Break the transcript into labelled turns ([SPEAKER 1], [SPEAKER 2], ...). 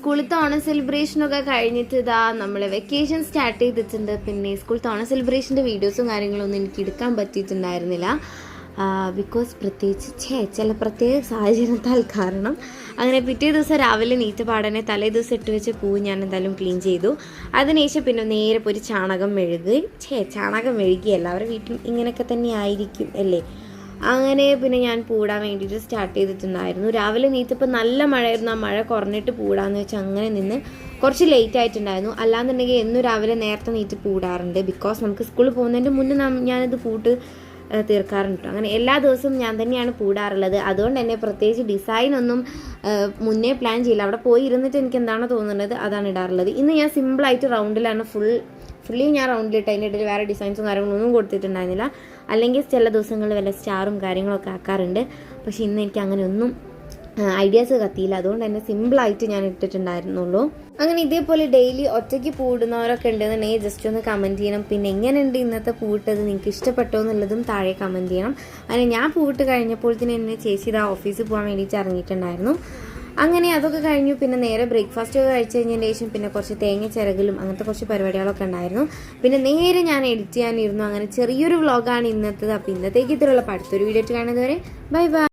[SPEAKER 1] സ്കൂളിലത്തെ ഓണം സെലിബ്രേഷനൊക്കെ കഴിഞ്ഞിട്ട് ഇതാ നമ്മൾ വെക്കേഷൻ സ്റ്റാർട്ട് ചെയ്തിട്ടുണ്ട്. പിന്നെ സ്കൂളിലത്തെ ഓണം സെലിബ്രേഷൻ്റെ വീഡിയോസും കാര്യങ്ങളൊന്നും എനിക്ക് എടുക്കാൻ പറ്റിയിട്ടുണ്ടായിരുന്നില്ല. ബിക്കോസ് പ്രത്യേകിച്ച് ചില പ്രത്യേക സാഹചര്യത്താൽ കാരണം അങ്ങനെ പിറ്റേ ദിവസം രാവിലെ നീറ്റ് പാടനെ തലേ ദിവസം ഇട്ട് വെച്ച പൂ ഞാൻ എന്തായാലും ക്ലീൻ ചെയ്തു. അതിനുശേഷം പിന്നെ നേരെ പോയി ചാണകം മെഴുകി എല്ലാവരുടെ വീട്ടിലും ഇങ്ങനെയൊക്കെ തന്നെ ആയിരിക്കും അല്ലേ. അങ്ങനെ പിന്നെ ഞാൻ പൂടാൻ വേണ്ടിയിട്ട് സ്റ്റാർട്ട് ചെയ്തിട്ടുണ്ടായിരുന്നു. രാവിലെ നീറ്റപ്പോൾ നല്ല മഴയായിരുന്നു. ആ മഴ കുറഞ്ഞിട്ട് പൂടാന്ന് വെച്ചാൽ അങ്ങനെ നിന്ന് കുറച്ച് ലേറ്റ് ആയിട്ടുണ്ടായിരുന്നു. അല്ലാന്നുണ്ടെങ്കിൽ എന്നും രാവിലെ നേരത്തെ നീറ്റ് പൂടാറുണ്ട്. ബിക്കോസ് നമുക്ക് സ്കൂളിൽ പോകുന്നതിൻ്റെ മുന്നേ ഞാനിത് പൂട്ട് തീർക്കാറുണ്ട്. അങ്ങനെ എല്ലാ ദിവസവും ഞാൻ തന്നെയാണ് പൂടാറുള്ളത്. അതുകൊണ്ട് തന്നെ പ്രത്യേകിച്ച് ഡിസൈനൊന്നും മുന്നേ പ്ലാൻ ചെയ്യില്ല. അവിടെ പോയി ഇരുന്നിട്ട് എനിക്ക് എന്താണോ തോന്നുന്നത് അതാണ് ഇടാറുള്ളത്. ഇന്ന് ഞാൻ സിമ്പിളായിട്ട് റൗണ്ടിലാണ് ഫുള്ളി ഞാൻ റൗണ്ടിലിട്ട് അതിൻ്റെ ഇടയിൽ വേറെ ഡിസൈൻസും കാര്യങ്ങളൊന്നും കൊടുത്തിട്ടുണ്ടായിരുന്നില്ല. അല്ലെങ്കിൽ ചില ദിവസങ്ങളിൽ വല്ല സ്റ്റാറും കാര്യങ്ങളൊക്കെ ആക്കാറുണ്ട്. പക്ഷേ ഇന്ന് എനിക്ക് അങ്ങനെ ഒന്നും ഐഡിയാസ് കത്തിയില്ല. അതുകൊണ്ട് തന്നെ സിമ്പിളായിട്ട് ഞാൻ ഇട്ടിട്ടുണ്ടായിരുന്നുള്ളൂ. അങ്ങനെ ഇതേപോലെ ഡെയിലി ഒറ്റയ്ക്ക് പൂടുന്നവരൊക്കെ ഉണ്ടെന്നുണ്ടെങ്കിൽ ജസ്റ്റ് ഒന്ന് കമൻറ്റ് ചെയ്യണം. പിന്നെ എങ്ങനെയുണ്ട് ഇന്നത്തെ പൂട്ടത്, നിങ്ങൾക്ക് ഇഷ്ടപ്പെട്ടോ എന്നുള്ളതും താഴെ കമൻറ്റ് ചെയ്യണം. അങ്ങനെ ഞാൻ പൂട്ട് കഴിഞ്ഞപ്പോൾ തന്നെ എന്നെ ചേച്ചി ഇതാ ഓഫീസിൽ പോകാൻ വേണ്ടിയിട്ട് ഇറങ്ങിയിട്ടുണ്ടായിരുന്നു. അങ്ങനെ അതൊക്കെ കഴിഞ്ഞു. പിന്നെ നേരെ ബ്രേക്ക്ഫാസ്റ്റ് ഒക്കെ കഴിച്ച് കഴിഞ്ഞതിന് ശേഷം പിന്നെ കുറച്ച് തേങ്ങ ചിരകലും അങ്ങനത്തെ കുറച്ച് പരിപാടികളൊക്കെ ഉണ്ടായിരുന്നു. പിന്നെ നേരെ ഞാൻ എഡിറ്റ് ചെയ്യാനിരുന്നു. അങ്ങനെ ചെറിയൊരു വ്ളോഗാണ് ഇന്നത്തേത്. അപ്പോൾ ഇന്നത്തേക്ക് ഇത്രയുള്ള അടുത്തൊരു വീഡിയോ കാണുന്നതുവരെ ബൈ ബൈ.